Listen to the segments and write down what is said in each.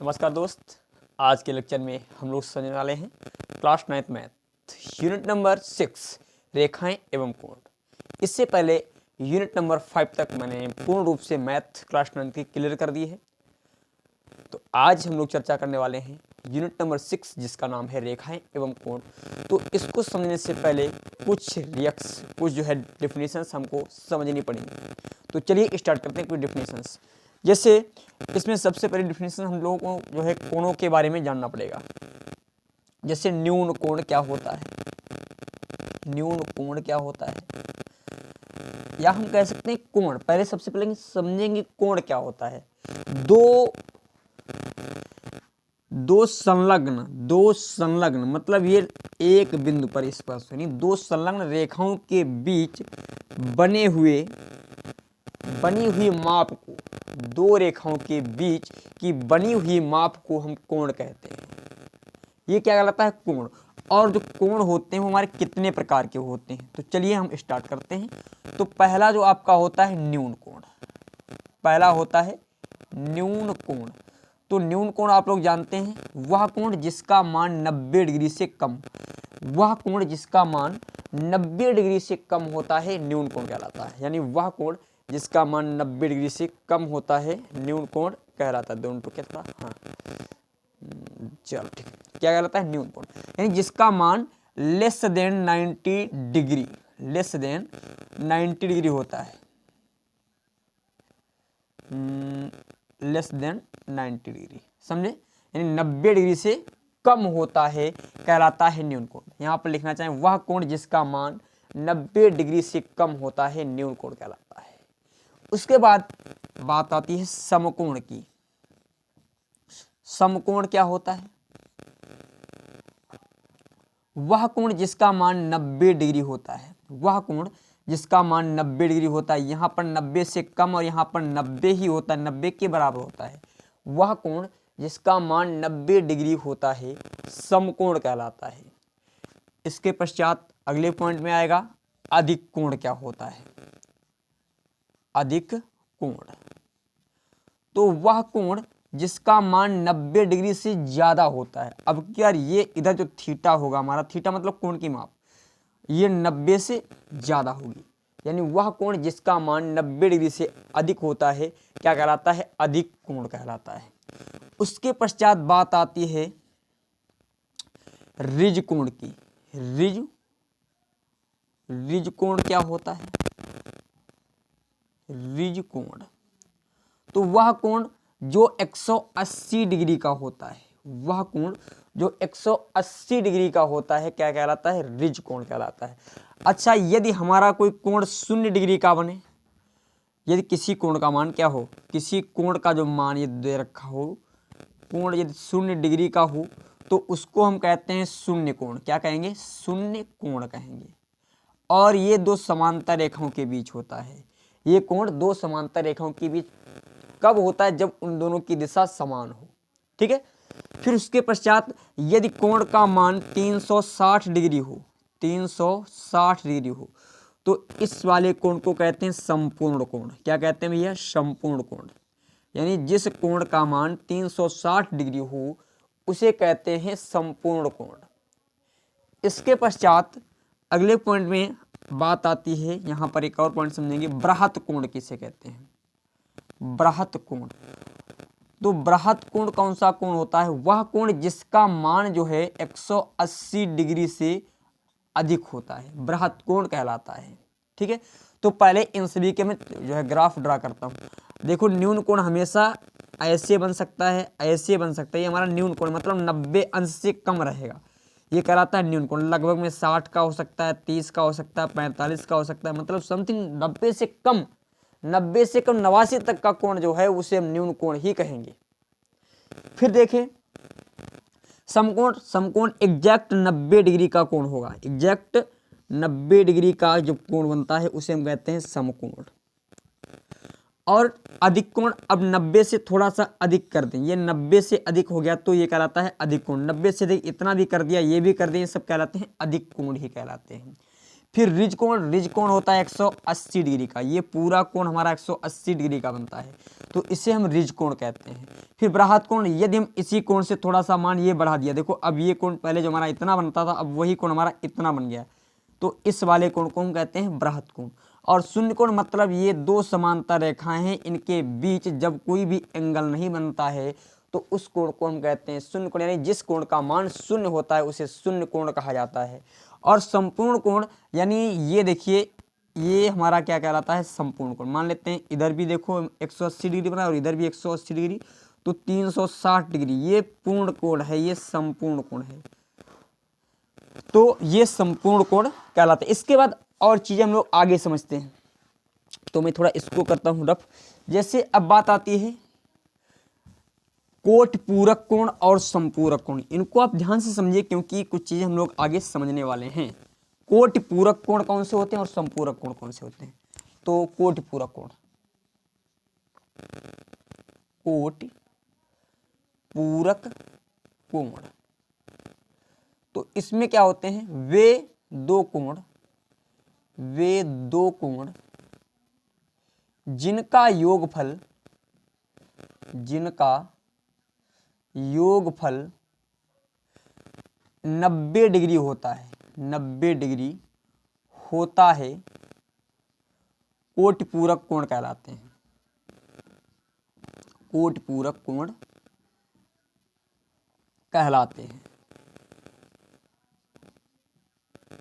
नमस्कार दोस्त, आज के लेक्चर में हम लोग समझने वाले हैं class 9th math unit number 6 रेखाएं एवं कोण। इससे पहले यूनिट नंबर 5 तक मैंने पूर्ण रूप से मैथ क्लास 9 की क्लियर कर दी है। तो आज हम लोग चर्चा करने वाले हैं यूनिट नंबर 6 जिसका नाम है रेखाएं एवं कोण। तो इसको समझने से पहले कुछ जो है डेफिनेशंस हमको समझनी पड़ेंगी। तो चलिए स्टार्ट करते हैं कुछ डेफिनेशंस। जैसे इसमें सबसे पहली डेफिनेशन हम लोगों को जो है कोणों के बारे में जानना पड़ेगा। जैसे न्यून कोण क्या होता है, न्यून कोण क्या होता है, या हम कह सकते हैं कोण। पहले सबसे पहले समझेंगे कोण क्या होता है। दो संलग्न मतलब ये एक बिंदु पर स्पर्श, यानी दो संलग्न रेखाओं के बीच बनी हुई माप को, दो रेखाओं के बीच की बनी हुई माप को हम कोण कहते हैं। ये क्या कहलाता है? कोण। और जो कोण होते हैं वो हमारे कितने प्रकार के होते हैं, तो चलिए हम स्टार्ट करते हैं। तो पहला जो आपका होता है न्यून कोण, पहला होता है न्यून कोण। तो न्यून कोण आप लोग जानते हैं, वह कोण जिसका मान 90 डिग्री से कम, वह कोण जिसका मान 90 डिग्री से कम होता है न्यून कोण कहलाता है। यानी वह कोण जिसका मान 90 डिग्री से कम होता है न्यून कोण कहलाता है। दोनों क्या था? हाँ, चलो ठीक है। क्या कहलाता है? न्यून कोण। यानी जिसका मान less than 90 degree, less than 90 degree होता है, लेस देन 90 डिग्री, समझे? यानी 90 डिग्री से कम होता है कहलाता है न्यून कोण। यहाँ पर लिखना चाहें वह कोण जिसका मान 90 डिग्री से कम होता है न्यून कोण कहलाता है। उसके बाद बात आती है समकोण की। समकोण क्या होता है? वह कोण जिसका मान 90 डिग्री होता है, वह कोण जिसका मान 90 डिग्री होता है। यहाँ पर 90 से कम और यहाँ पर 90 ही होता है, 90 के बराबर होता है। वह कोण जिसका मान 90 डिग्री होता है समकोण कहलाता है। इसके पश्चात अगले पॉइंट में आएगा अधिक कोण क्या होता है। अधिक कोण, तो वह कोण जिसका मान 90 डिग्री से ज्यादा होता है। अब क्या ये इधर जो थीटा होगा हमारा, थीटा मतलब कोण की माप, ये 90 से ज्यादा होगी। यानी वह कोण जिसका मान 90 डिग्री से अधिक होता है क्या कहलाता है? अधिक कोण कहलाता है। उसके पश्चात बात आती है ऋज कोण की। ऋज कोण क्या होता है? ऋज कोण, तो वह कोण जो 180 डिग्री का होता है, वह कोण जो 180 डिग्री का होता है क्या कहलाता है? ऋज कोण कहलाता है। अच्छा, यदि हमारा कोई कोण 0 डिग्री का बने, यदि किसी कोण का मान क्या हो, किसी कोण का जो मान ये दे रखा हो, कोण यदि 0 डिग्री का हो, तो उसको हम कहते हैं शून्य कोण। क्या कहेंगे? शून्य कोण कहेंगे। और ये दो समांतर रेखाओं के बीच होता है। ये कोण दो समांतर रेखाओं के बीच कब होता है? जब उन दोनों की दिशा समान हो। ठीक है। फिर उसके पश्चात यदि कोण का मान 360 डिग्री हो, 360 डिग्री हो, तो इस वाले कोण को कहते हैं संपूर्ण कोण। क्या कहते हैं भैया? संपूर्ण कोण। यानी जिस कोण का मान 360 डिग्री हो उसे कहते हैं संपूर्ण कोण। इसके पश्चात अगले पॉइंट में बात आती है, यहां पर एक और पॉइंट समझेंगे, बृहत कोण किसे कहते हैं? बृहत कोण। तो बृहत कोण कौन सा कोण होता है? वह कोण जिसका मान जो है 180 डिग्री से अधिक होता है, बृहत कोण कहलाता है। ठीक है। तो पहले इन सभी के मैं जो है ग्राफ ड्रा करता हूं। देखो, न्यून कोण हमेशा ऐसे बन सकता है, ऐसे बन सकता है। ये हमारा न्यून कोण मतलब 90 अंश से कम रहेगा, ये कहलाता है न्यून कोण। लगभग में 60 का हो सकता है, 30 का हो सकता है, 45 का हो सकता है, मतलब समथिंग 90 से कम, 90 से कम 89 तक का कोण जो है उसे हम न्यून कोण ही कहेंगे। फिर देखें समकोण। समकोण एग्जैक्ट 90 डिग्री का कोण होगा, एग्जैक्ट 90 डिग्री का जो कोण बनता है उसे हम कहते हैं समकोण। और अधिक कोण, अब 90 से थोड़ा सा अधिक कर दें, ये 90 से अधिक हो गया तो ये कहलाता है अधिक कोण। 90 से अधिक इतना भी कर दिया, ये भी कर दिया, ये सब कहलाते हैं अधिक कोण ही कहलाते हैं। फिर रिज कोण होता है 180 डिग्री का। ये पूरा कोण हमारा 180 डिग्री का बनता है, तो इसे हम रिज कोण कहते हैं। फिर बृहत कोण, यदि हम इसी कोण से थोड़ा सा मान ये बढ़ा दिया, देखो अब ये कोण पहले जो हमारा इतना बनता था, अब वही कोण हमारा इतना बन गया, तो इस वाले कोण को हम कहते हैं बृहत कोण। और शून्य कोण मतलब ये दो समांतर रेखाएं हैं, इनके बीच जब कोई भी एंगल नहीं बनता है तो उस कोण को हम कहते हैं शून्य कोण, यानी जिस कोण का मान शून्य होता है उसे शून्य कोण कहा जाता है। और संपूर्ण कोण, यानी ये देखिए ये हमारा क्या कहलाता है, संपूर्ण कोण। मान लेते हैं इधर भी देखो 180 डिग्री बना और इधर भी 180 डिग्री, तो 360 डिग्री, ये पूर्ण कोण है, ये संपूर्ण कोण है, तो ये संपूर्ण कोण कहलाते हैं। इसके बाद और चीजें हम लोग आगे समझते हैं, तो मैं थोड़ा इसको करता हूं रफ। जैसे अब बात आती है कोट पूरक कोण और संपूरक कोण, इनको आप ध्यान से समझिए क्योंकि कुछ चीजें हम लोग आगे समझने वाले हैं। कोट पूरक कोण कौन से होते हैं और संपूरक कोण कौन से होते हैं? तो कोट पूरक कोण, कोट पूरक कोण, तो इसमें क्या होते हैं, वे दो कोण जिनका योगफल 90 डिग्री होता है, 90 डिग्री होता है, कोट पूरक कोण कहलाते हैं, कोट पूरक कोण कहलाते हैं।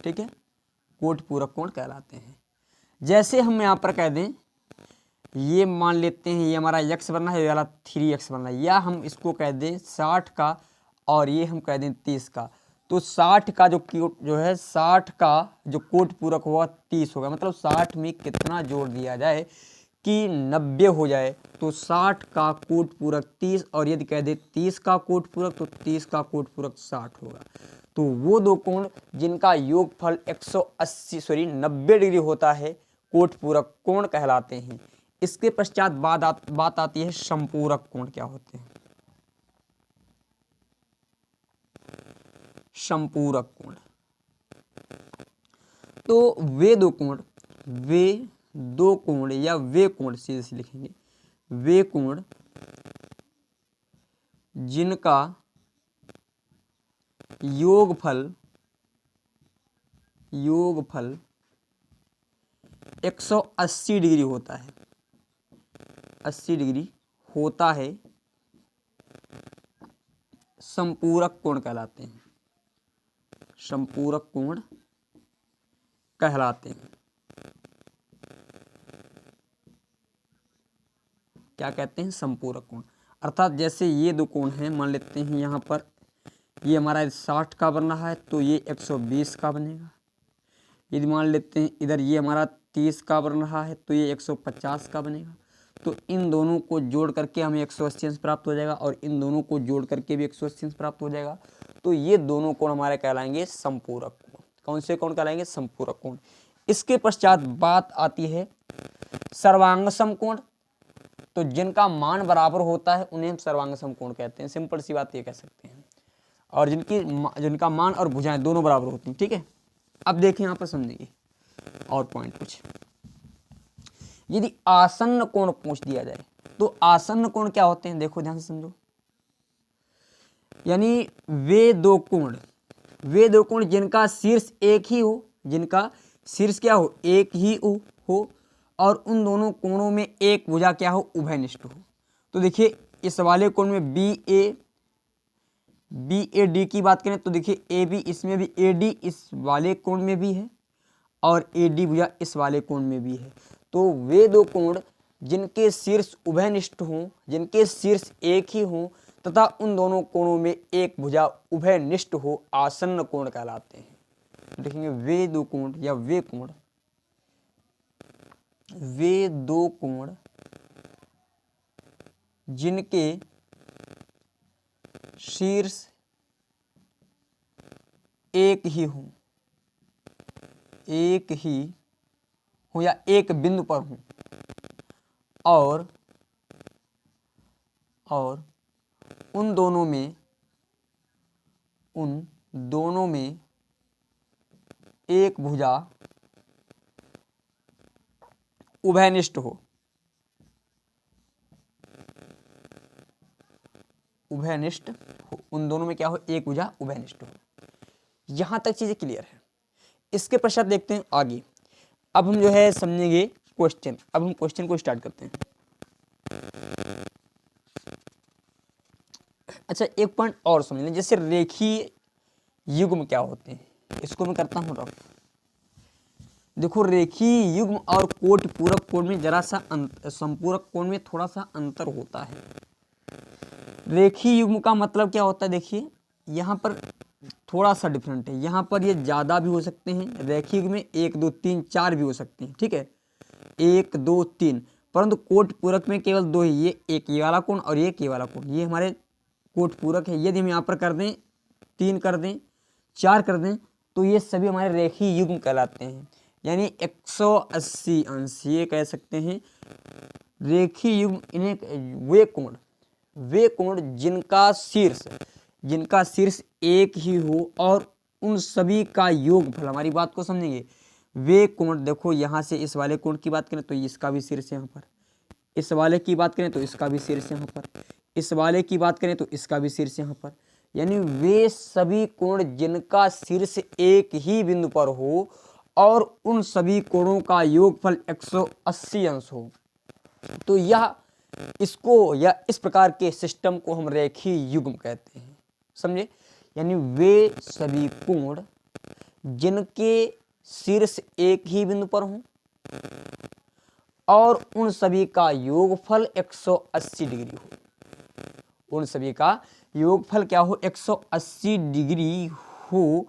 ठीक है, कोट पूरक कोण कहलाते हैं। जैसे हम यहां पर कह दें, ये मान लेते हैं ये हमारा x बनना है, ये वाला 3x बनना है, या हम इसको कह दें 60 का और ये हम कह दें 30 का, तो 60 का जो है 60 का जो कोट पूरक होगा 30 होगा, मतलब 60 में कितना जोड़ दिया जाए कि 90 हो जाए, तो 60 का कोट पूरक 30, और यदि कह दे 30 का कोट पूरक तो 30 का कोट पूरक 60 होगा। तो वो दो कोण जिनका योगफल 90 डिग्री होता है कोट पूरक कोण कहलाते हैं। इसके पश्चात बात आती है संपूरक कोण क्या होते हैं। संपूरक कोण, तो वे दो कोण या वे कोण सीधे लिखेंगे, वे कोण जिनका योगफल 180 डिग्री होता है, 80 डिग्री होता है, संपूरक कोण कहलाते हैं, संपूरक कोण कहलाते हैं। क्या कहते हैं, संपूरक कोण। अर्थात जैसे ये दो कोण हैं, मान लेते हैं यहाँ पर ये हमारा 60 का बन रहा है तो ये 120 का बनेगा। यदि मान लेते हैं इधर ये हमारा 30 का बन रहा है तो ये 150 का बनेगा। तो इन दोनों को जोड़ करके हमें 180 अंश प्राप्त हो जाएगा और इन दोनों को जोड़ करके भी 180 अंश प्राप्त हो जाएगा। तो ये दोनों कोण हमारे कहलाएंगे संपूरक कोण। कौन से कोण कहलाएंगे, संपूरक कोण। इसके पश्चात बात आती है सर्वांग समकोण, तो जिनका मान बराबर होता है उन्हें हम सर्वांग समकोण कहते हैं, सिंपल सी बात ये कह सकते हैं। और जिनका मान और भुजाएं दोनों बराबर होती हैं। ठीक है, अब देखें यहाँ पर समझेंगे और पॉइंट कुछ। यदि आसन्न कोण पूछ दिया जाए तो आसन्न कोण क्या होते हैं, देखो ध्यान से समझो। यानी वे दो कोण जिनका शीर्ष एक ही हो, जिनका शीर्ष क्या हो, एक ही हो और उन दोनों कोणों में एक भुजा क्या हो, उभयनिष्ठ हो। तो देखिए इस वाले कोण में BAD की बात करें तो देखिए AB इसमें भी, AD इस वाले कोण में भी है और AD भुजा इस वाले कोण में भी है। तो वे दो कोण जिनके शीर्ष उभयनिष्ठ हों, जिनके शीर्ष एक ही हों तथा उन दोनों कोणों में एक भुजा उभयनिष्ठ हो, आसन्न कोण कहलाते हैं। देखेंगे वे दो कोण या वे दो कोण जिनके शीर्ष एक ही हो या एक बिंदु पर हो और उन दोनों में एक भुजा उभयनिष्ठ हो, उभयनिष्ठ हो, उन दोनों में क्या हो, एक भुजा उभयनिष्ठ हो। यहां तक चीजें क्लियर है। इसके पश्चात देखते हैं आगे। अब हम जो है समझेंगे क्वेश्चन। अब हम क्वेश्चन को स्टार्ट करते हैं। अच्छा, एक पॉइंट और समझ लें, जैसे रेखीय युग्म क्या होते हैं, इसको मैं करता हूं रफ। देखो, रेखीय युग्म और कोटि पूरक कोण में जरा सा संपूरक कोण में थोड़ा सा अंतर होता है। रेखीय युग्म का मतलब क्या होता है, देखिए यहाँ पर थोड़ा सा डिफरेंट है। यहाँ पर ये ज़्यादा भी हो सकते हैं, रेखीय युग्म में 1 2 3 4 भी हो सकते हैं, ठीक है, 1 2 3, परंतु कोटि पूरक में केवल 2 ही, ये एक ये वाला कोण और एक ये वाला कोण, ये हमारे कोटि पूरक है। यदि हम यहाँ पर कर दें 3 कर दें 4 कर दें तो ये सभी हमारे रेखीय युग्म कहलाते हैं, यानी 180 अंश ये कह सकते हैं रेखीय युग्म। इन्हें वे कोण जिनका शीर्ष एक ही हो और उन सभी का योगफल, हमारी बात को समझेंगे, वे कोण, देखो यहाँ से इस वाले कोण की बात करें तो इसका भी शीर्ष यहाँ पर, इस वाले की बात करें तो इसका भी शीर्ष यहाँ पर, इस वाले की बात करें तो इसका भी शीर्ष यहाँ पर, यानी वे सभी कोण जिनका शीर्ष एक ही बिंदु पर हो और उन सभी कोणों का योगफल 180 अंश हो। तो यह इसको या इस प्रकार के सिस्टम को हम रेखीय युग्म कहते हैं, समझे। यानी वे सभी कोण जिनके शीर्ष एक ही बिंदु पर हों और उन सभी का योगफल 180 डिग्री हो, उन सभी का योगफल क्या हो, 180 डिग्री हो।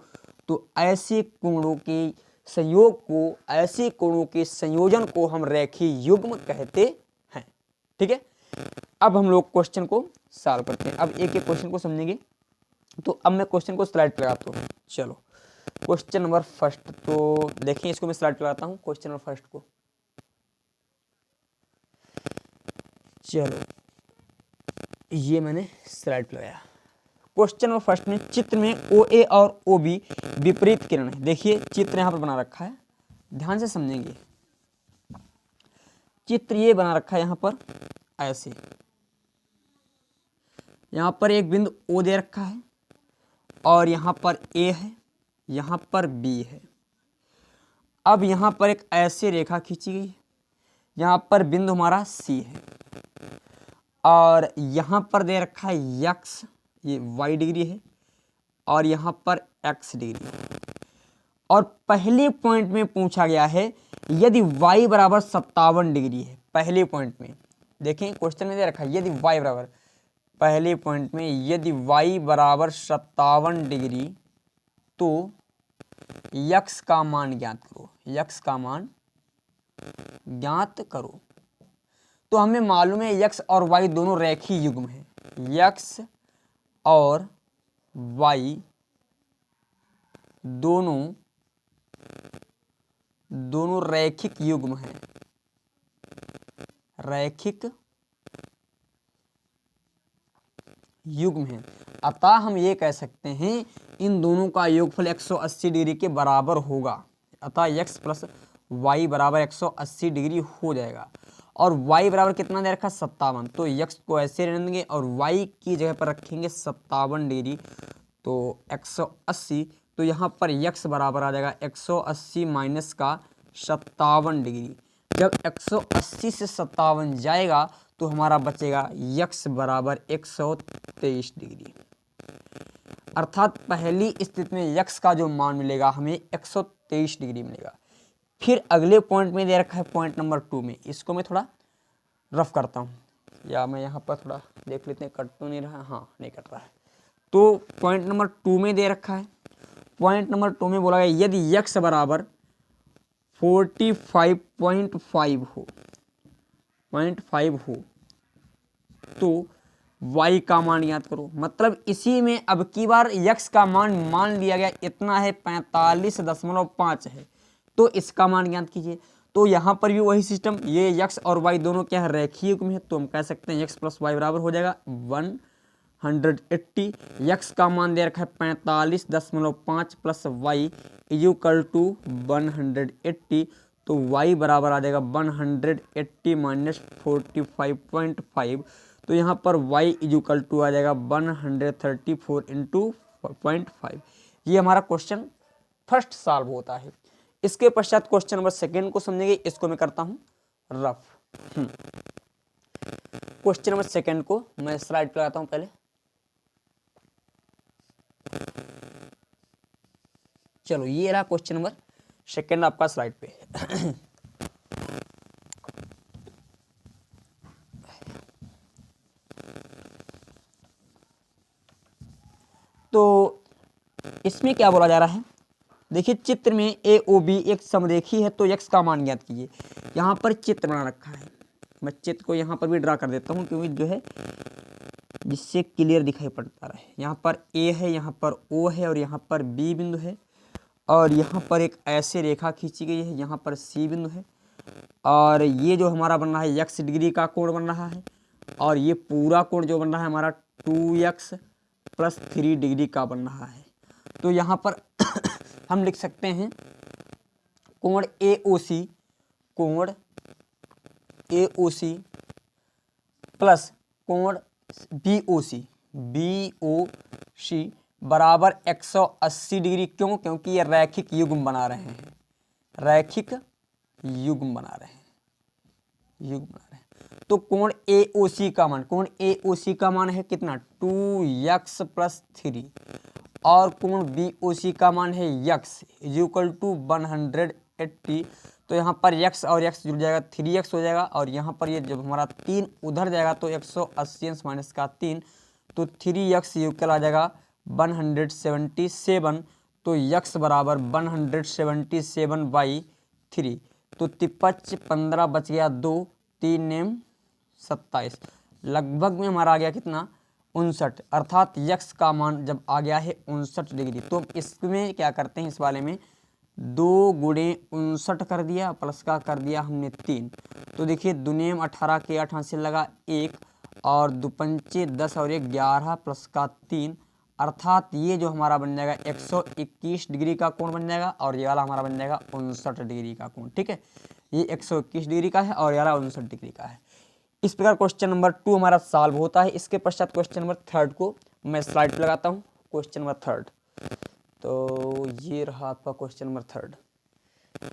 तो ऐसे कोणों के संयोग को, ऐसे कोणों के संयोजन को हम रेखीय युग्म कहते हैं, ठीक है। अब हम लोग क्वेश्चन को सॉल्व करते हैं। अब एक एक क्वेश्चन को समझेंगे। तो अब मैं क्वेश्चन को स्लाइड पे लगाता हूँ। चलो, क्वेश्चन नंबर फर्स्ट, तो देखिए इसको मैं स्लाइड पे लगाता हूँ क्वेश्चन नंबर फर्स्ट को। चलो, ये मैंने स्लाइड पे लगाया। क्वेश्चन नंबर फर्स्ट में चित्र में OA और OB विपरीत किरण है। देखिए चित्र यहाँ पर बना रखा है, ध्यान से समझेंगे। चित्र ये बना रखा है यहाँ पर ऐसे, यहाँ पर एक बिंदु O दे रखा है और यहाँ पर A है, यहाँ पर B है। अब यहाँ पर एक ऐसे रेखा खींची गई है, यहाँ पर बिंदु हमारा C है और यहाँ पर दे रखा है x, ये y डिग्री है और यहाँ पर x डिग्री है। और पहले पॉइंट में पूछा गया है यदि y बराबर 57 डिग्री है। पहले पॉइंट में देखें, क्वेश्चन में दे रखा है यदि y बराबर, पहले पॉइंट में यदि y बराबर 57 डिग्री तो x का मान ज्ञात करो, x का मान ज्ञात करो। तो हमें मालूम है x और y दोनों रेखीय युग्म हैं, x और y दोनों रैखिक युग्म हैं, रैखिक युग्म हैं। अतः हम ये कह सकते हैं इन दोनों का योगफल 180 डिग्री के बराबर होगा। अतः x प्लस y बराबर 180 डिग्री हो जाएगा। और y बराबर कितना दे रखा है, 57। तो x को ऐसे रहने देंगे और y की जगह पर रखेंगे 57 डिग्री, तो 180। तो यहाँ पर x बराबर आ जाएगा 180 माइनस का 57 डिग्री। जब 180 से 57 जाएगा तो हमारा बचेगा x बराबर 123 डिग्री। अर्थात पहली स्थिति में x का जो मान मिलेगा हमें 123 डिग्री मिलेगा। फिर अगले पॉइंट में दे रखा है पॉइंट नंबर 2 में, इसको मैं थोड़ा रफ करता हूँ, या मैं यहाँ पर थोड़ा देख लेते हैं कट तो नहीं रहा, हाँ नहीं कट रहा है। तो पॉइंट नंबर 2 में दे रखा है, पॉइंट नंबर 2 में बोला गया यदि x बराबर 45.5 हो, 0.5 हो तो y का मान याद करो। मतलब इसी में अब की बार x का मान लिया गया इतना है, 45.5 है, तो इसका मान ज्ञात कीजिए। तो यहाँ पर भी वही सिस्टम, ये x और y दोनों क्या है, रेखीय युग्म है, तो हम कह सकते हैं x प्लस वाई बराबर हो जाएगा 180। x का मान दे रखा है 45.5 प्लस y इक्वल टू 180। तो y बराबर आ जाएगा 180 माइनस 45.5। तो यहाँ पर y इज इक्वल टू आ जाएगा 134 इंटू 0.5। ये हमारा क्वेश्चन फर्स्ट सॉल्व होता है। इसके पश्चात क्वेश्चन नंबर सेकेंड को समझेंगे। इसको मैं करता हूँ रफ। क्वेश्चन नंबर सेकेंड को मैं स्लाइड पे लगाता हूँ पहले। चलो ये रहा क्वेश्चन नंबर सेकेंड आपका स्लाइड पे। तो इसमें क्या बोला जा रहा है, देखिए चित्र में ए ओ बी एक समरेखी है, तो x का मान ज्ञात कीजिए। यहाँ पर चित्र बना रखा है, मैं चित्र को यहाँ पर भी ड्रा कर देता हूँ क्योंकि जो है जिससे क्लियर दिखाई पड़ता रहे। यहाँ पर a है, यहाँ पर o है और यहाँ पर b बिंदु है, और यहाँ पर एक ऐसे रेखा खींची गई है, यहाँ पर c बिंदु है, और ये जो हमारा बन रहा है x डिग्री का कोण बन रहा है, और ये पूरा कोण जो बन रहा है हमारा 2x + 3 डिग्री का बन रहा है। तो यहाँ पर हम लिख सकते हैं कोण AOC प्लस कोण BOC बराबर 180 डिग्री। क्यों? क्योंकि ये रैखिक युग्म बना रहे हैं, रैखिक युग्म बना रहे हैं। तो कोण AOC का मान है कितना? 2x + 3, और कोण BOC का मान है x = 180। तो यहाँ पर x और x जुड़ जाएगा, 3x हो जाएगा, और यहाँ पर ये जब हमारा 3 उधर जाएगा तो 180 माइनस का 3, तो 3x = आ जाएगा 177। तो x बराबर 177/3। तो 53 15 बच गया 2, 3 नेम 27, लगभग में हमारा आ गया कितना? 59। अर्थात x का मान जब आ गया है 59 डिग्री, तो इसमें क्या करते हैं, इस वाले में 2 गुणे 59 कर दिया, प्लस का कर दिया हमने 3। तो देखिए दुनेम 18 के 8 से लगा 1, और 2 पंचे 10 और 1 11 प्लस का 3, अर्थात ये जो हमारा बन जाएगा 121 डिग्री का कोण बन जाएगा, और ये वाला हमारा बन जाएगा 59 डिग्री का कोण। ठीक है, ये 121 डिग्री का है और ये वाला 59 डिग्री का है। इस प्रकार क्वेश्चन नंबर 2 हमारा सॉल्व होता है। इसके पश्चात क्वेश्चन नंबर 3 को मैं स्लाइड पे लगाता हूँ। क्वेश्चन नंबर 3, तो ये रहा आपका क्वेश्चन नंबर 3।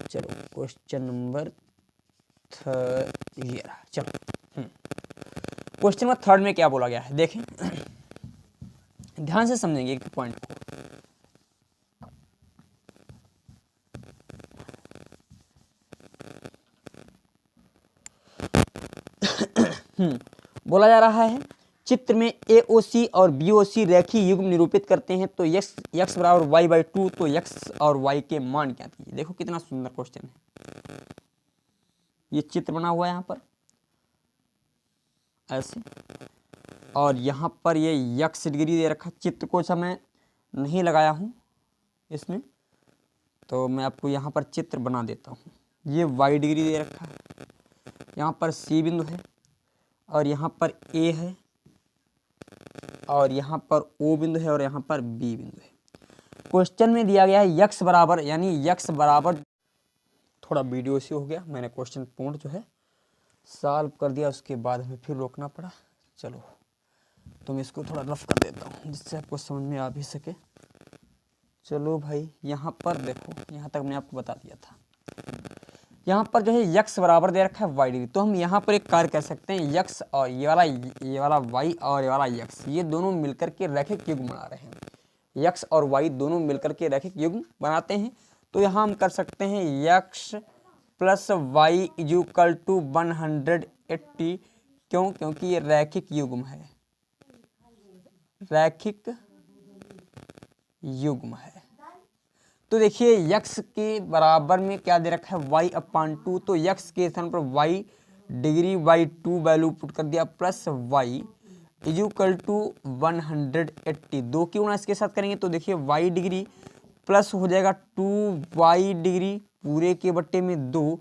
चलो क्वेश्चन नंबर 3 ये रहा। चलो क्वेश्चन नंबर 3 में क्या बोला गया है देखें, ध्यान से समझेंगे एक पॉइंट को। बोला जा रहा है चित्र में AOC और BOC रेखीय युग्म निरूपित करते हैं, तो x बराबर y/2, तो x और y के मान क्या कीजिए। देखो कितना सुंदर क्वेश्चन है। ये चित्र बना हुआ है यहाँ पर ऐसे, और यहाँ पर ये x डिग्री दे रखा। चित्र को मैं नहीं लगाया हूँ इसमें, तो मैं आपको यहाँ पर चित्र बना देता हूँ। ये y डिग्री दे रखा है, यहाँ पर C बिंदु है, और यहाँ पर A है, और यहाँ पर O बिंदु है, और यहाँ पर B बिंदु है। क्वेश्चन में दिया गया है x बराबर, यानी x बराबर, थोड़ा वीडियो से हो गया, मैंने क्वेश्चन पूर्ण जो है सॉल्व कर दिया, उसके बाद हमें फिर रोकना पड़ा। चलो तो मैं इसको थोड़ा रफ कर देता हूँ जिससे आपको समझ में आ भी सके। चलो भाई यहाँ पर देखो, यहाँ तक मैंने आपको बता दिया था। यहाँ पर जो है x बराबर दे रखा है y डिग्री, तो हम यहाँ पर एक कार्य कर सकते हैं। x और ये वाला y और ये वाला x, ये दोनों मिलकर के रैखिक युग्म बना रहे हैं। x और y दोनों मिलकर के रैखिक युग्म बनाते हैं। तो यहाँ हम कर सकते हैं x + y = 180। क्यों? क्योंकि ये रैखिक युग्म है, रैखिक युग्म है। तो देखिए x के बराबर में क्या दे रखा है y/2, तो x के स्थान पर y degree y2 value put कर दिया, प्लस y = 180। 2 की गुणा इसके साथ करेंगे तो देखिए y डिग्री प्लस हो जाएगा 2y डिग्री पूरे के बट्टे में 2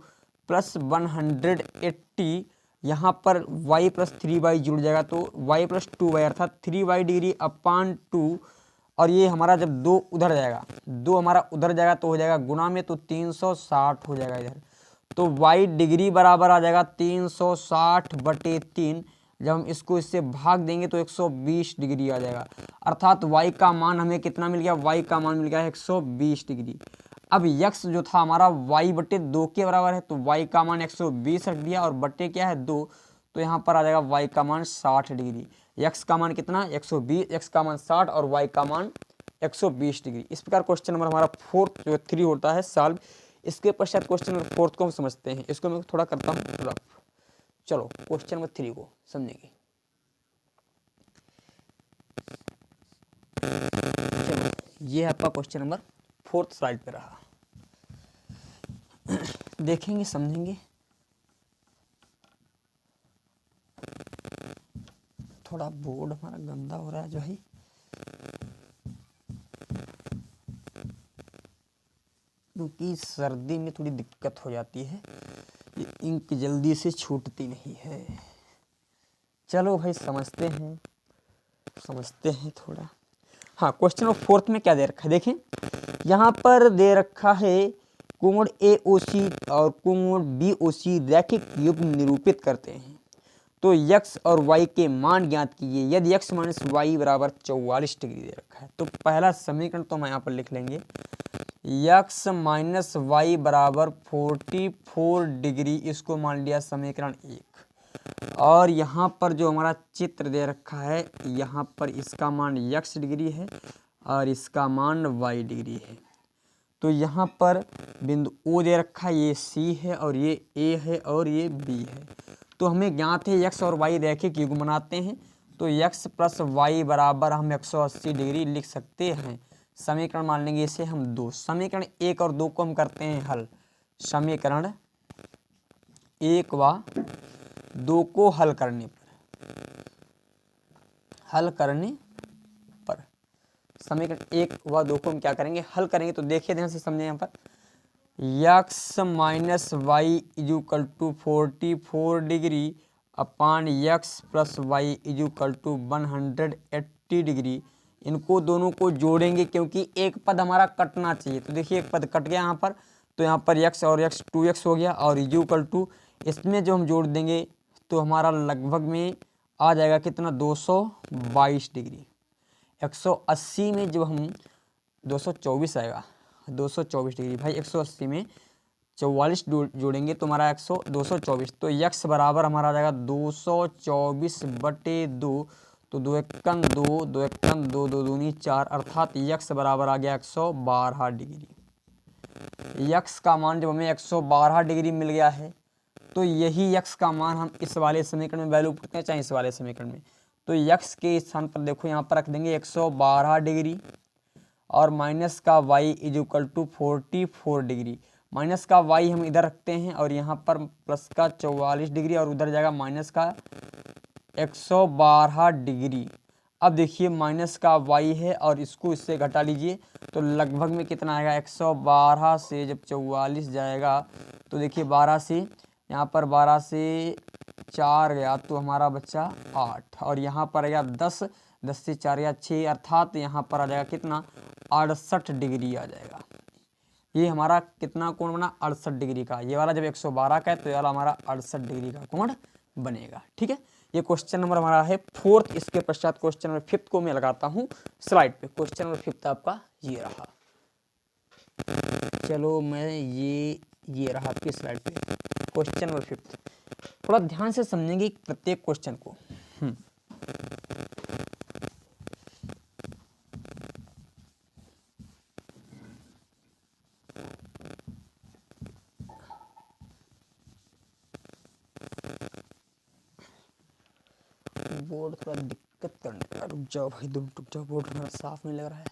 प्लस 180। यहाँ पर y + 3y जुड़ जाएगा, तो y + 2y अर्थात 3y डिग्री / 2, और ये हमारा जब 2 उधर जाएगा, 2 हमारा उधर जाएगा तो हो जाएगा गुणा में, तो 360 हो जाएगा इधर। तो y डिग्री बराबर आ जाएगा 360/3। जब हम इसको इससे भाग देंगे तो 120 डिग्री आ जाएगा, अर्थात y का मान हमें कितना मिल गया, y का मान मिल गया 120 डिग्री। अब x जो था हमारा y/2 के बराबर है, तो y का मान 120 रख दिया और बट्टे क्या है 2, तो यहाँ पर आ जाएगा y का मान 60 डिग्री। x का मान कितना 120, x का मान 60 और y का मान 120 डिग्री। इस प्रकार क्वेश्चन नंबर हमारा 4 जो 3 होता है सॉल्व। इसके पश्चात क्वेश्चन नंबर 4 को हम समझते हैं। इसको मैं थोड़ा करता हूँ रफ। चलो क्वेश्चन नंबर 3 को समझेंगे। चलो ये है आपका क्वेश्चन नंबर 4 स्लाइड पे रहा, देखेंगे समझेंगे। थोड़ा बोर्ड हमारा गंदा हो रहा है जो है, क्योंकि सर्दी में थोड़ी दिक्कत हो जाती है, ये इंक जल्दी से छूटती नहीं है। चलो भाई समझते हैं थोड़ा। हाँ, क्वेश्चन नंबर 4 में क्या दे रखा है देखें। यहाँ पर दे रखा है कोण AOC और कोण BOC रैखिक युग्म निरूपित करते हैं, तो x और y के मान ज्ञात कीजिए यदि x - y बराबर 44 डिग्री दे रखा है। तो पहला समीकरण तो हम यहाँ पर लिख लेंगे, x - y बराबर 44 डिग्री, इसको मान लिया समीकरण 1। और यहाँ पर जो हमारा चित्र दे रखा है, यहाँ पर इसका मान x डिग्री है और इसका मान y डिग्री है। तो यहाँ पर बिंदु O दे रखा है, ये C है और ये A है और ये B है। तो हमें ज्ञात है x और y रैखिक युग्म बनाते हैं, तो x + y बराबर हम 180 डिग्री लिख सकते हैं। समीकरण मान लेंगे इसे हम 2। समीकरण 1 और 2 को हम करते हैं हल। समीकरण 1 व 2 को हल करने पर समीकरण 1 व 2 को हम क्या करेंगे, हल करेंगे। तो देखिए ध्यान से समझें। यहाँ पर x - y = 44 डिग्री अपान x + y = 180 डिग्री। इनको दोनों को जोड़ेंगे क्योंकि एक पद हमारा कटना चाहिए। तो देखिए एक पद कट गया यहाँ पर, तो यहाँ पर x और x 2x हो गया और = इसमें जो हम जोड़ देंगे तो हमारा लगभग में आ जाएगा कितना 222 डिग्री। 180 में जब हम 224 आएगा, 224 डिग्री भाई 180 में 44 जोड़ेंगे तो हमारा 224। तो x बराबर हमारा आ जाएगा 224/2। तो 2 एकम 2, 2 एकम 2, 2 दूनी 4, अर्थात x बराबर आ गया 112 डिग्री। x का मान जब हमें 112 डिग्री मिल गया है, तो यही x का मान हम इस वाले समीकरण में वैल्यू पुटना चाहें, इस वाले समीकरण में। तो x के स्थान पर देखो यहाँ पर रख देंगे 112 डिग्री और माइनस का y = 44 डिग्री। माइनस का y हम इधर रखते हैं और यहाँ पर प्लस का 44 डिग्री और उधर जाएगा माइनस का 112 डिग्री। अब देखिए माइनस का y है और इसको इससे घटा लीजिए तो लगभग में कितना आएगा, 112 से जब 44 जाएगा तो देखिए 12 से यहाँ पर 12 से 4 गया तो हमारा बच्चा 8 और यहाँ पर गया 10, 10 से 4 या 6, अर्थात यहाँ पर आ जाएगा कितना 68 डिग्री आ जाएगा। ये हमारा कितना कोण बना 68 डिग्री का। ये वाला जब 112 का है तो ये वाला हमारा 68 डिग्री का कोण बनेगा। ठीक है, ये क्वेश्चन नंबर हमारा है 4। इसके पश्चात क्वेश्चन नंबर 5 को मैं लगाता हूँ स्लाइड पे। क्वेश्चन नंबर 5 आपका ये रहा। चलो मैं ये रहा आपकी स्लाइड पे क्वेश्चन नंबर 5। थोड़ा ध्यान से समझेंगे प्रत्येक क्वेश्चन को। बोर्ड थोड़ा दिक्कत करने का, रुक जाओ भाई, तुम रुक जाओ, बोर्ड हमारा साफ नहीं लग रहा है।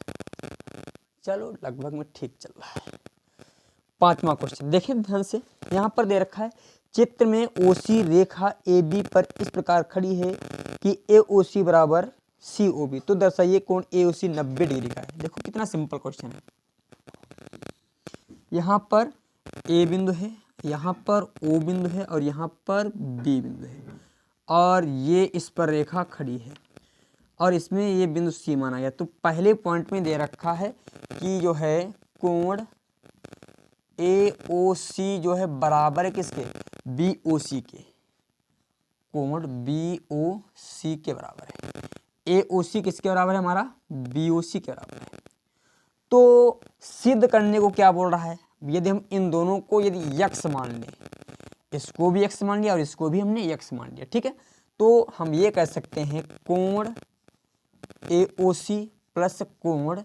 चलो लगभग में ठीक चल रहा है। 5वां क्वेश्चन देखिए ध्यान से। यहाँ पर दे रखा है चित्र में OC रेखा AB पर इस प्रकार खड़ी है कि AOC बराबर COB, तो दर्शाइए कोण AOC 90 डिग्री का है। देखो कितना सिंपल क्वेश्चन है। यहाँ पर A बिंदु है, यहाँ पर O बिंदु है और यहाँ पर B बिंदु है और ये इस पर रेखा खड़ी है और इसमें ये बिंदु C माना गया। तो पहले पॉइंट में दे रखा है कि जो है कोण AOC जो है बराबर है किसके, BOC के, कोण BOC के बराबर है। AOC किसके बराबर है हमारा, BOC के बराबर है। तो सिद्ध करने को क्या बोल रहा है, यदि हम इन दोनों को यदि यक्स मान लें, इसको भी यक्स मान लिया और इसको भी हमने यक्स मान लिया, ठीक है, तो हम ये कह सकते हैं कोण AOC प्लस कोण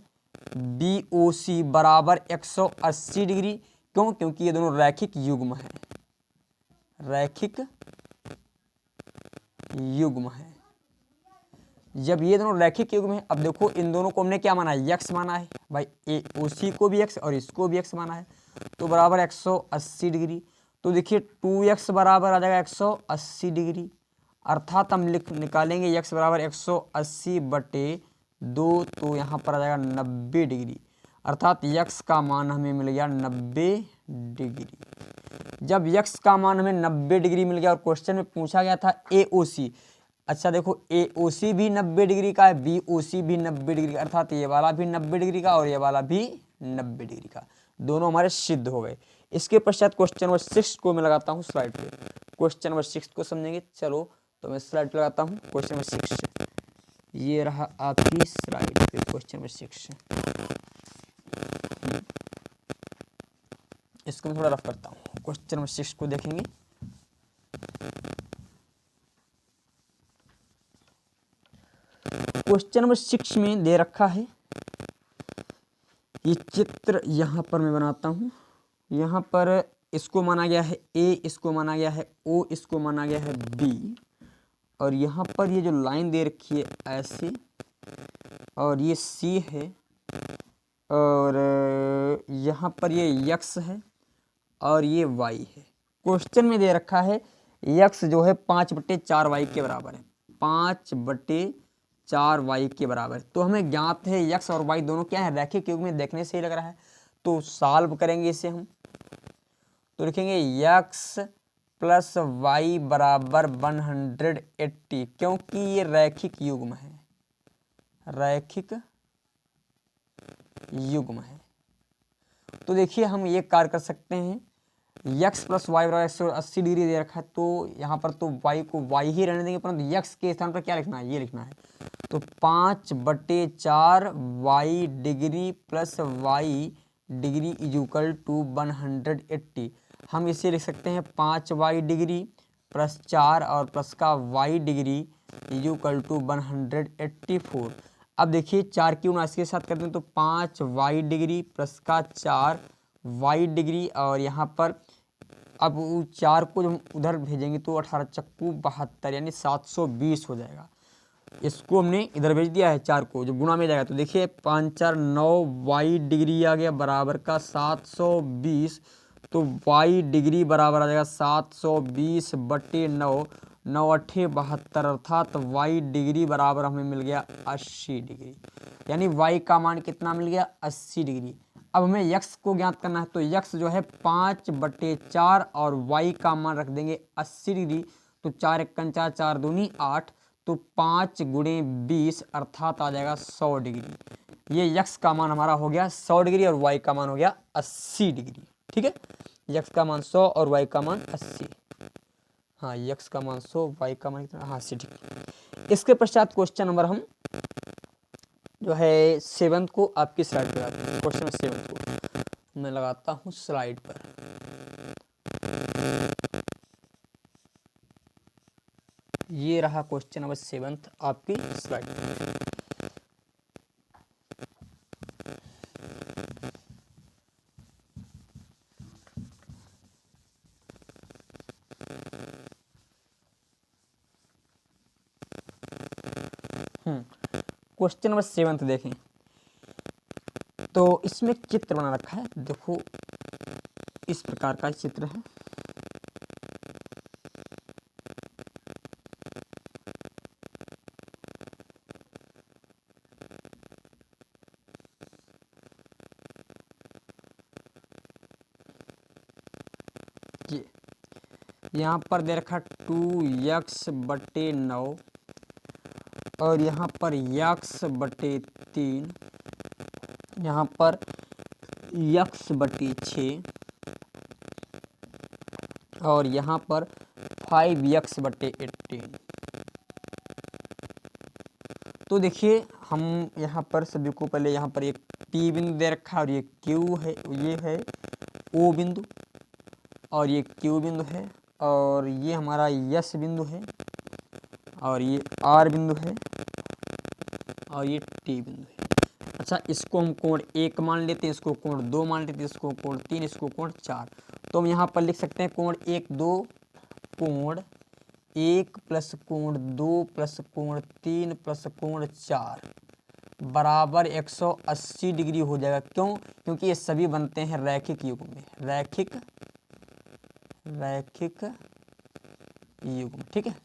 BOC बराबर 180 डिग्री। क्यों, क्योंकि ये दोनों रैखिक युग्म है, रैखिक युग्म है। जब ये दोनों रैखिक युग्म है, अब देखो इन दोनों को हमने क्या माना है, यक्स माना है भाई, AOC को भी यक्स और इसको भी यक्स माना है, तो बराबर 180 डिग्री। तो देखिए 2x बराबर आ जाएगा 180 डिग्री, अर्थात हम निकालेंगे x बराबर 180 बटे 2, तो यहाँ पर आ जाएगा 90 डिग्री, अर्थात x का मान हमें मिल गया 90 डिग्री। जब x का मान हमें 90 डिग्री मिल गया और क्वेश्चन में पूछा गया था AOC, अच्छा देखो AOC भी 90 डिग्री का है, BOC भी 90 डिग्री का, अर्थात ये वाला भी 90 डिग्री का और ये वाला भी 90 डिग्री का, दोनों हमारे सिद्ध हो गए। इसके पश्चात क्वेश्चन नंबर 6 को मैं लगाता हूँ स्लाइड पे, क्वेश्चन नंबर 6 को समझेंगे। चलो तो मैं स्लाइड पे लगाता हूँ क्वेश्चन नंबर 6, ये रहा आपकी स्लाइड पे क्वेश्चन नंबर 6। इसको मैं थोड़ा रफ करता हूँ, क्वेश्चन नंबर 6 को देखेंगे। क्वेश्चन नंबर 6 में दे रखा है, ये चित्र यहाँ पर मैं बनाता हूँ, यहाँ पर इसको माना गया है A, इसको माना गया है O, इसको माना गया है B, और यहाँ पर ये जो लाइन दे रखी है ऐसे, और ये C है, और यहाँ पर ये x है और ये y है। क्वेश्चन में दे रखा है x जो है 5/4y के बराबर है, 5/4y के बराबर। तो हमें ज्ञात है x और y दोनों क्या है, रैखिक युग्म में, देखने से ही लग रहा है। तो सॉल्व करेंगे इसे हम, तो लिखेंगे x प्लस y बराबर 180, क्योंकि ये रैखिक युग्म है, रैखिक युग्म है। तो देखिए हम ये कार्य कर सकते हैं, x प्लस वाई बराबर 180 डिग्री दे रखा है, तो यहाँ पर तो y को y ही रहने देंगे, परंतु x के स्थान पर क्या लिखना है, ये लिखना है। तो 5/4 y degree plus y degree equal to 180। हम इसे लिख सकते हैं 5y डिग्री प्लस 4 और प्लस का y डिग्री इक्वल टू 184। अब देखिए 4 की 79 के साथ करते हैं, तो 5y डिग्री प्लस का 4y डिग्री, और यहाँ पर अब 4 को जब हम उधर भेजेंगे तो 18 चक्कू 72 यानी 720 हो जाएगा। इसको हमने इधर भेज दिया है 4 को, जब गुणा में जाएगा तो देखिए 5 4 9y डिग्री आ गया बराबर का 720, तो y डिग्री बराबर आ जाएगा 720 बटे 9, 9 8 72, अर्थात y डिग्री बराबर हमें मिल गया 80 डिग्री, यानी y का मान कितना मिल गया, 80 डिग्री। अब हमें x को ज्ञात करना है, तो x जो है 5/4 और y का मान रख देंगे 80 डिग्री, तो 4 1 4 4 दूनी 8, तो 5 गुणे 20 अर्थात आ जाएगा 100 डिग्री। ये x का मान हमारा हो गया 100 डिग्री और y का मान हो गया 80 डिग्री। ठीक है, x का मान 100 और y का मान 80। हाँ, x का मान 100, y का मान कितना, हाँ 80 डिग्री। इसके पश्चात क्वेश्चन नंबर हम जो है 7 को आपकी स्लाइड पर लगाते हैं। क्वेश्चन नंबर 7 को मैं लगाता हूँ स्लाइड पर। ये रहा क्वेश्चन नंबर 7 आपकी स्लाइड पर। क्वेश्चन नंबर 7 देखें, तो इसमें चित्र बना रखा है, देखो इस प्रकार का चित्र है। ये यहाँ पर दे रखा 2x बटे 9 और यहाँ पर x बटे 3, यहाँ पर x बटे 6, और यहाँ पर 5x/18। तो देखिए हम यहाँ पर सभी को पहले यहाँ पर एक P बिंदु दे रखा है और ये Q है, ये है O बिंदु और ये Q बिंदु है और ये हमारा S बिंदु है और ये R बिंदु है और ये T बिंदु है। अच्छा, इसको हम कोण 1 मान लेते हैं, इसको कोण 2 मान लेते हैं, इसको कोण 3, इसको कोण 4। तो हम यहाँ पर लिख सकते हैं कोण 1 2 कोण 1 प्लस कोण 2 प्लस कोण 3 प्लस कोण 4 बराबर 180 डिग्री हो जाएगा। क्यों? क्योंकि ये सभी बनते हैं रैखिक युग्म में, रैखिक युग्म। ठीक है,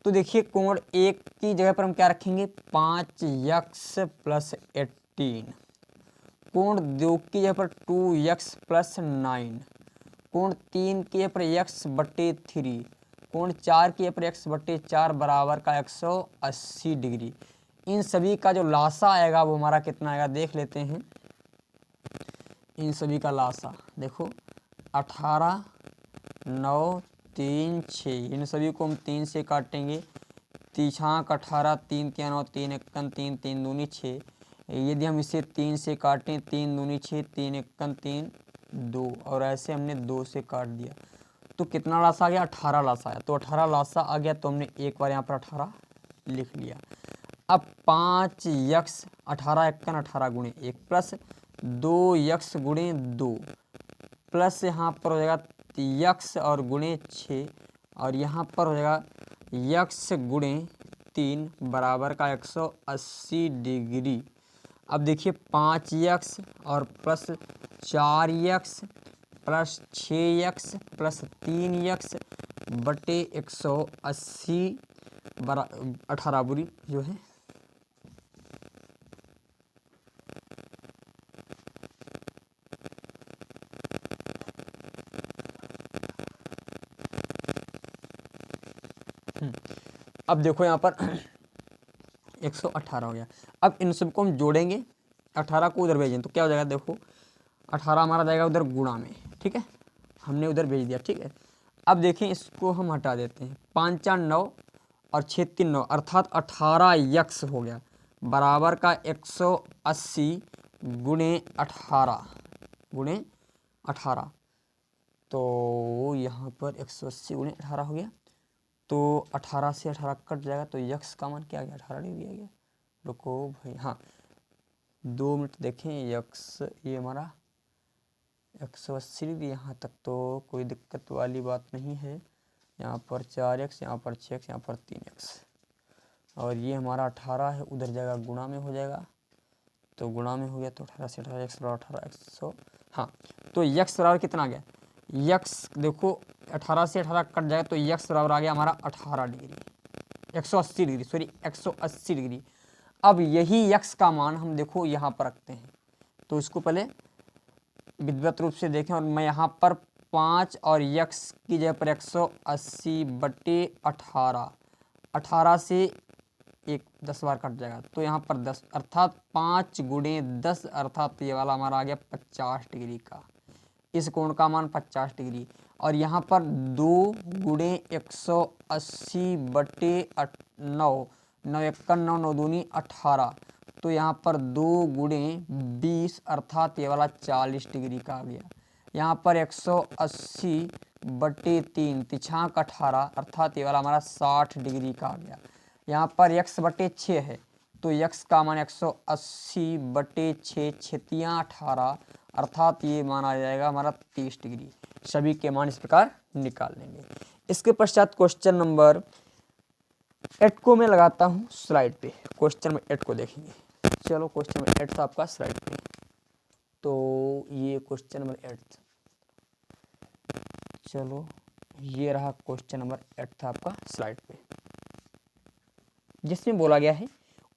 तो देखिए कोण 1 की जगह पर हम क्या रखेंगे 5x प्लस 18, कोण 2 की जगह पर 2x प्लस 9, कोण 3 की जगह पर x/3, कोण 4 की जगह पर x/4 बराबर का 180 डिग्री। इन सभी का जो लासा आएगा वो हमारा कितना आएगा देख लेते हैं। इन सभी का लासा देखो 18 9 3 6, इन सभी को हम 3 से काटेंगे। 3×8 18, 3 × 9 3 × 3 3 दूनी 6। यदि हम इसे 3 से काटें 3 दूनी 6 3 × 3 2 और ऐसे हमने 2 से काट दिया तो कितना लासा आ गया 18 लासा आया। तो 18 लासा आ गया तो हमने एक बार यहाँ पर 18 लिख लिया। अब 5x 18 × 18 गुणे 1 प्लस 2x गुणे 2 प्लस यहाँ पर हो जाएगा x और गुणे 6 और यहाँ पर हो जाएगा x गुणे 3 बराबर का 180 डिग्री। अब देखिए 5x और plus 4x plus 6x plus 3x बटे 180 18 बुरी जो है अब देखो यहाँ पर 118 हो गया। अब इन सबको हम जोड़ेंगे, 18 को उधर भेजें तो क्या हो जाएगा देखो 18 हमारा जाएगा उधर गुणा में। ठीक है, हमने उधर भेज दिया। ठीक है, अब देखें इसको हम हटा देते हैं। 5 4 9 और 6 3 9 अर्थात 18x हो गया बराबर का 180 गुणे 18 तो यहाँ पर 180 गुणे 18 हो गया। तो 18 से 18 कट जाएगा तो यक्स का मान क्या आ गया 18 डिग्री आ गया। रुको भाई, हाँ 2 मिनट देखें। यक्स ये हमारा 180 डिग्री, यहाँ तक तो कोई दिक्कत वाली बात नहीं है। यहाँ पर 4x, यहाँ पर 6x, यहाँ पर 3x और ये हमारा 18 है, उधर जाएगा गुणा में हो जाएगा। तो गुणा में हो गया तो 18 से 18 x बराबर 18 100। हाँ, तो यक्स बराबर कितना आ गया यक्स देखो 18 से 18 कट जाएगा तो यक्स बराबर आ गया हमारा 18 डिग्री 180 डिग्री सॉरी 180 डिग्री। अब यही यक्स का मान हम देखो यहाँ पर रखते हैं तो इसको पहले विधिवत रूप से देखें और मैं यहाँ पर 5 और यक्स की जगह पर 180 बटे 18 से एक 10 बार कट जाएगा तो यहाँ पर 10 अर्थात 5 गुणे 10 अर्थात ये वाला हमारा आ गया 50 डिग्री का। इस कोण का मान 50 डिग्री और यहाँ पर 2 गुणे 180 बटे 9 9 1 9 9 दूनी 18 तो यहाँ पर 2 गुणे 20 अर्थात ये वाला 40 डिग्री का आ गया। यहाँ पर 180 बटे 3 तिछाक 18 अर्थात ये वाला हमारा 60 डिग्री का आ गया। यहाँ पर x बटे 6 है तो x का मान 180 बटे 6 छतियाँ 18 अर्थात ये मान आ जाएगा हमारा 30 डिग्री। सभी के मान इस प्रकार निकाल लेंगे। इसके पश्चात क्वेश्चन नंबर 8 को मैं लगाता हूँ स्लाइड पे। क्वेश्चन नंबर 8 को देखेंगे। चलो क्वेश्चन नंबर 8 था आपका स्लाइड पे, तो ये क्वेश्चन नंबर 8 चलो ये रहा क्वेश्चन नंबर 8 था आपका स्लाइड पे, जिसमें बोला गया है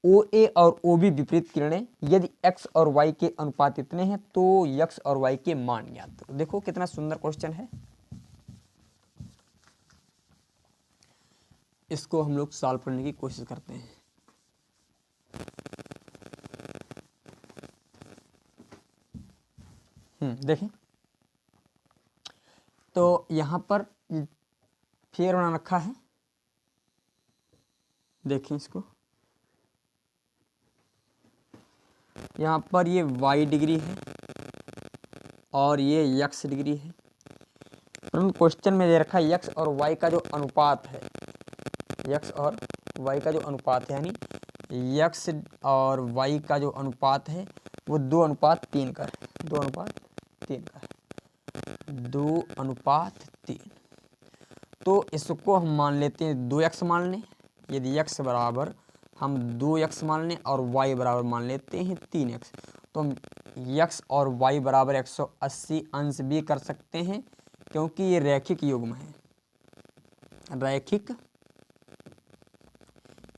OA और OB विपरीत किरणें यदि x और y के अनुपात इतने हैं तो x और y के मान ज्ञात करो। देखो कितना सुंदर क्वेश्चन है। इसको हम लोग सॉल्व करने की कोशिश करते हैं। देखें तो यहाँ पर फिगर बना रखा है, देखें इसको। यहाँ पर ये y डिग्री है और ये x डिग्री है। परंतु क्वेश्चन में दे रखा है x और y का जो अनुपात है, x और y का जो अनुपात है, यानी x और y का जो अनुपात है वो 2:3 का है, 2:3 का है, 2:3। तो इसको हम मान लेते हैं 2x मान लें। यदि x बराबर हम 2x मान लें और y बराबर मान लेते हैं 3x, तो हम x और y बराबर 180 अंश भी कर सकते हैं, क्योंकि ये रैखिक युग्म है, रैखिक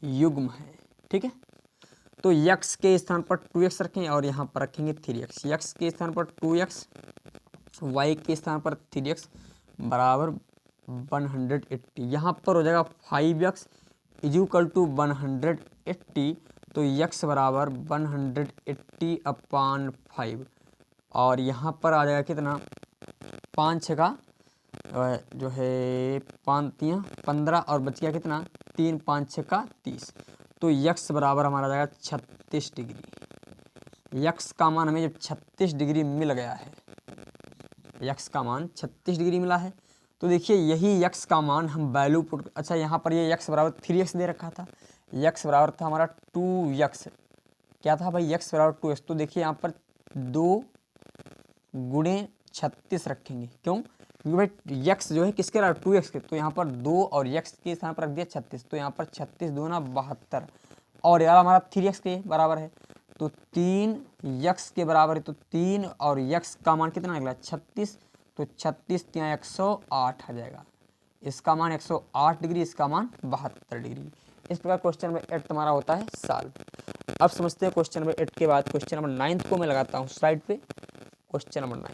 युग्म है। ठीक है, तो x के स्थान पर 2x रखें और यहाँ पर रखेंगे 3x। x के स्थान पर 2x, y के स्थान पर 3x बराबर 180। यहाँ पर हो जाएगा 5x इक्वल टू 180। तो x बराबर 180/5 और यहाँ पर आ जाएगा कितना, 5 6 का जो है 5 3 15 और बच गया कितना 3 5 6 का 30। तो x बराबर हमारा जाएगा 36 डिग्री। x का मान हमें जब 36 डिग्री मिल गया है, x का मान 36 डिग्री मिला है, तो देखिए यही x का मान हम वैल्यू पुट, अच्छा यहाँ पर ये x बराबर 3x दे रखा था, x बराबर था हमारा 2x, क्या था भाई x बराबर 2x। तो देखिए यहाँ पर 2 गुणे 36 रखेंगे, क्यों, क्योंकि भाई x जो है किसके बराबर 2x के, तो यहाँ पर 2 और x के स्थान पर रख दिया 36, तो यहाँ पर 36 दूना 72 और यार हमारा 3x के बराबर है, तो 3x के बराबर है, तो 3 और x का मान कितना निकला 36, तो 36 3 108 आ जाएगा। इसका मान 108 डिग्री, इसका मान 72 डिग्री। इस प्रकार क्वेश्चन नंबर 8 तुम्हारा होता है सॉल्व। अब समझते हैं क्वेश्चन नंबर 8 के बाद क्वेश्चन नंबर 9 को मैं लगाता हूँ स्लाइड पे। क्वेश्चन नंबर 9,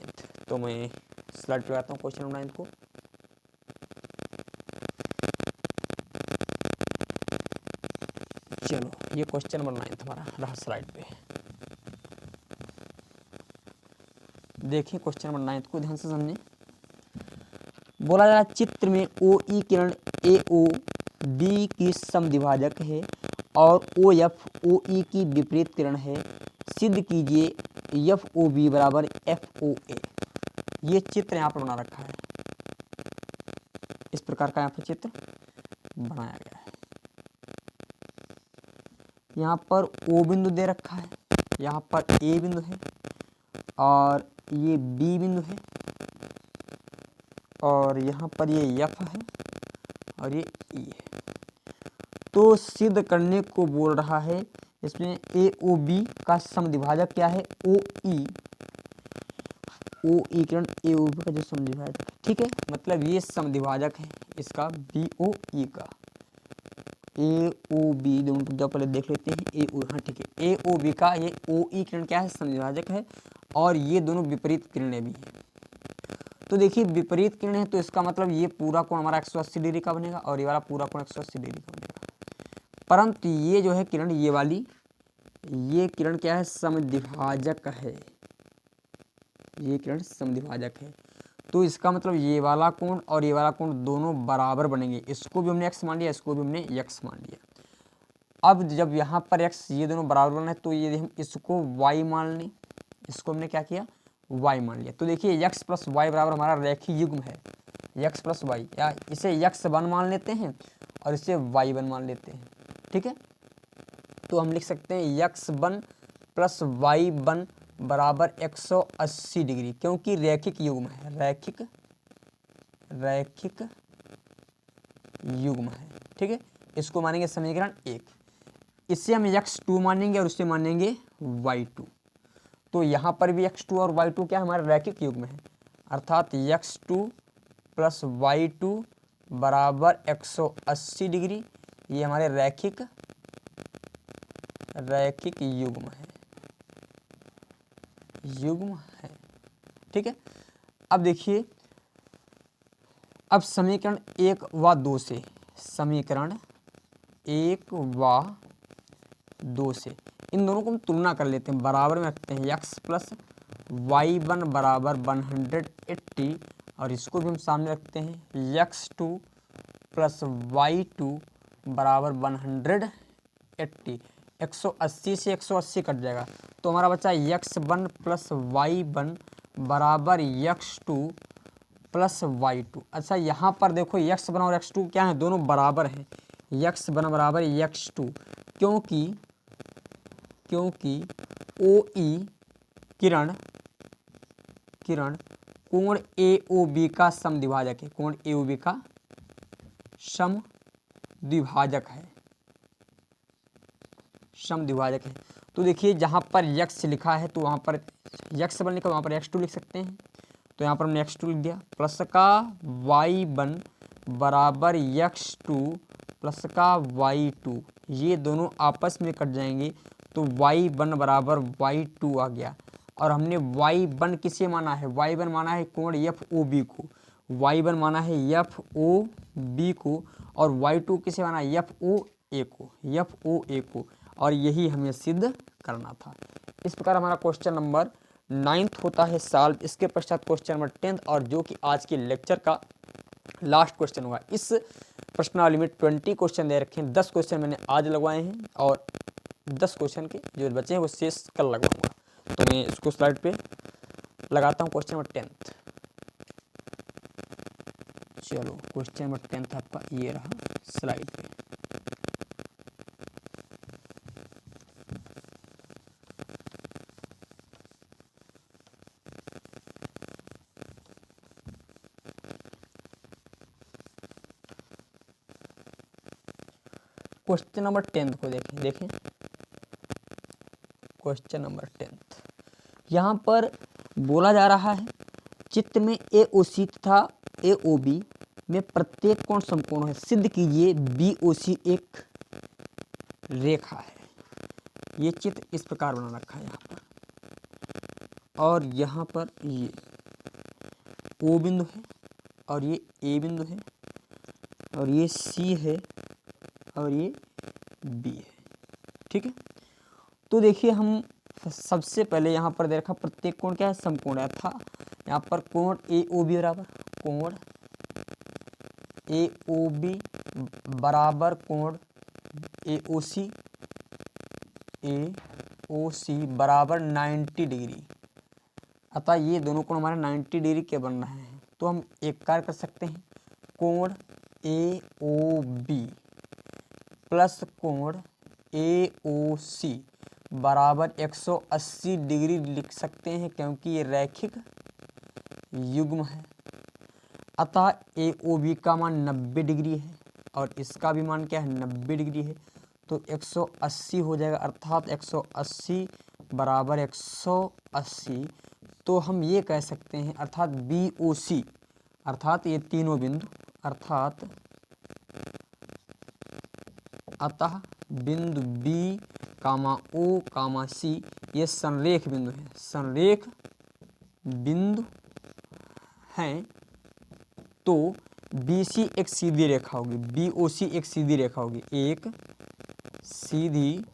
तो मैं स्लाइड पे लगाता हूँ क्वेश्चन नंबर 9 को। चलो ये क्वेश्चन नंबर 9 हमारा रहा स्लाइड पे। देखिए क्वेश्चन नंबर 9 को ध्यान से समझें। बोला जा रहा है चित्र में OE किरण AOB की समद्विभाजक है और OF OE की विपरीत किरण है, सिद्ध कीजिए FOB बराबर FOA। ये चित्र यहाँ पर बना रखा है, इस प्रकार का यहाँ पर चित्र बनाया गया है। यहाँ पर O बिंदु दे रखा है, यहाँ पर A बिंदु है और ये B बिंदु है और यहाँ पर ये F है और ये E है। तो सिद्ध करने को बोल रहा है, इसमें AOB का समद्विभाजक क्या है OE, OE किरण AOB का जो समद्विभाजक, ठीक है, मतलब ये समद्विभाजक है इसका BOE का। AOB दोनों को जब पहले देख लेते हैं, हाँ ठीक है, AOB का ये OE किरण क्या है समद्विभाजक है और ये दोनों विपरीत किरणें भी हैं। तो देखिए विपरीत किरण है, तो इसका मतलब ये पूरा कोण हमारा 180 डिग्री का बनेगा और ये वाला पूरा कोण 180 डिग्री का बनेगा। परंतु ये जो है किरण, ये वाली, ये किरण क्या है समद्विभाजक है, ये किरण समद्विभाजक है। तो इसका मतलब ये वाला कोण और ये वाला कोण दोनों बराबर बनेंगे। इसको भी हमने x मान लिया, इसको भी हमने x मान लिया। अब जब यहाँ पर x ये दोनों बराबर बने, तो यदि हम इसको y मान लें, इसको हमने क्या किया y मान लिया, तो देखिए x प्लस वाई बराबर हमारा रेखीय युग्म है, x प्लस वाई, या इसे x1 मान लेते हैं और इसे y1 मान लेते हैं। ठीक है, तो हम लिख सकते हैं x1 प्लस y1 बराबर 180 डिग्री, क्योंकि रैखिक युग्म है, रैखिक युग्म है। ठीक है, इसको मानेंगे समीकरण 1, इससे हम x2 मानेंगे और उससे मानेंगे y2। तो यहाँ पर भी x2 और y2 क्या हमारा रैखिक युग्म है, अर्थात x2 प्लस y2 बराबर 180 डिग्री, ये हमारे रैखिक युग्म है। ठीक है, अब देखिए, अब समीकरण 1 व 2 से, समीकरण 1 व 2 से इन दोनों को हम तुलना कर लेते हैं, बराबर में रखते हैं। x प्लस y1 बराबर 180 और इसको भी हम सामने रखते हैं x2 प्लस y2 बराबर 180। 180 से 180 कट जाएगा तो हमारा बचा x1 प्लस y1 बराबर x2 प्लस y2। अच्छा यहाँ पर देखो x1 और x2 क्या है, दोनों बराबर हैं। x1 बराबर x2 क्योंकि OE किरण कोण AOB का समद्विभाजक है। कोण AOB का समद्विभाजक है। तो देखिए जहाँ पर x लिखा है तो वहाँ पर x1 लिखा, वहाँ पर x2 लिख सकते हैं। तो यहाँ पर हमने x2 लिख दिया, प्लस का y1 बराबर x2 प्लस का y2, ये दोनों आपस में कट जाएंगे तो y1 बराबर y2 आ गया। और हमने y1 किसे माना है, y1 माना है कोण FOB को, y1 माना है FOB को, और y2 किसे माना है FOA को, और यही हमें सिद्ध करना था। इस प्रकार हमारा क्वेश्चन नंबर 9th होता है सॉल्व। इसके पश्चात क्वेश्चन नंबर 10th, और जो कि आज के लेक्चर का लास्ट क्वेश्चन होगा। इस प्रश्नावली में 20 क्वेश्चन दे रखे हैं, 10 क्वेश्चन मैंने आज लगवाए हैं और 10 क्वेश्चन के जो बचे हैं वो शेष कल लगवाऊंगा। तो मैं इसको स्लाइड पे लगाता हूँ। क्वेश्चन नंबर 10th, चलो क्वेश्चन नंबर 10th आपका ये रहा स्लाइड पे। क्वेश्चन नंबर 10th को देखें क्वेश्चन नंबर 10th, यहाँ पर बोला जा रहा है चित्र में AOC तथा AOB में प्रत्येक कोण समकोण है, सिद्ध कीजिए BOC एक रेखा है। ये चित्र इस प्रकार बना रखा है यहाँ पर, और यहाँ पर ये O बिंदु है और ये A बिंदु है और ये C है और ये B है। ठीक है, तो देखिए हम सबसे पहले यहाँ पर देखा प्रत्येक कोण क्या है, समकोण है। था यहाँ पर कोण AOB बराबर कोण AOB बराबर कोण AOC बराबर 90 डिग्री। अतः ये दोनों कोण हमारे 90 डिग्री के बन रहे हैं। तो हम एक कार्य कर सकते हैं, कोण AOB प्लस कोण AOC बराबर 180 डिग्री लिख सकते हैं, क्योंकि ये रैखिक युग्म है। अतः AOB का मान 90 डिग्री है और इसका भी मान क्या है, 90 डिग्री है। तो 180 हो जाएगा, अर्थात 180 बराबर 180। तो हम ये कह सकते हैं, अर्थात BOC अर्थात ये तीनों बिंदु, अतः बिंदु B, O, C ये संरेख बिंदु हैं, संरेख बिंदु हैं। तो BC एक सीधी रेखा होगी, BOC एक सीधी रेखा होगी, एक सीधी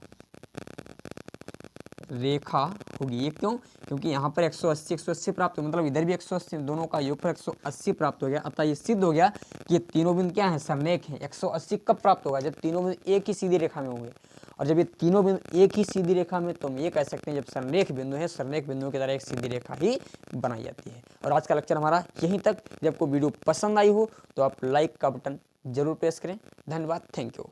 रेखा होगी। ये क्यों, क्योंकि यहाँ पर 180 प्राप्त हो, मतलब इधर भी 180, दोनों का योग पर 180 प्राप्त हो गया। अतः ये सिद्ध हो गया कि ये तीनों बिंदु क्या हैं, संरेख हैं। 180 कब प्राप्त होगा, जब तीनों बिंदु एक ही सीधी रेखा में होंगे। और जब ये तीनों बिंदु एक ही सीधी रेखा में, तो हम ये कह सकते हैं जब संरेख बिंदु है, संरेख बिंदुओं की तरह एक सीधी रेखा ही बनाई जाती है। और आज का लेक्चर हमारा यहीं तक। जब कोई वीडियो पसंद आई हो तो आप लाइक का बटन जरूर प्रेस करें। धन्यवाद, थैंक यू।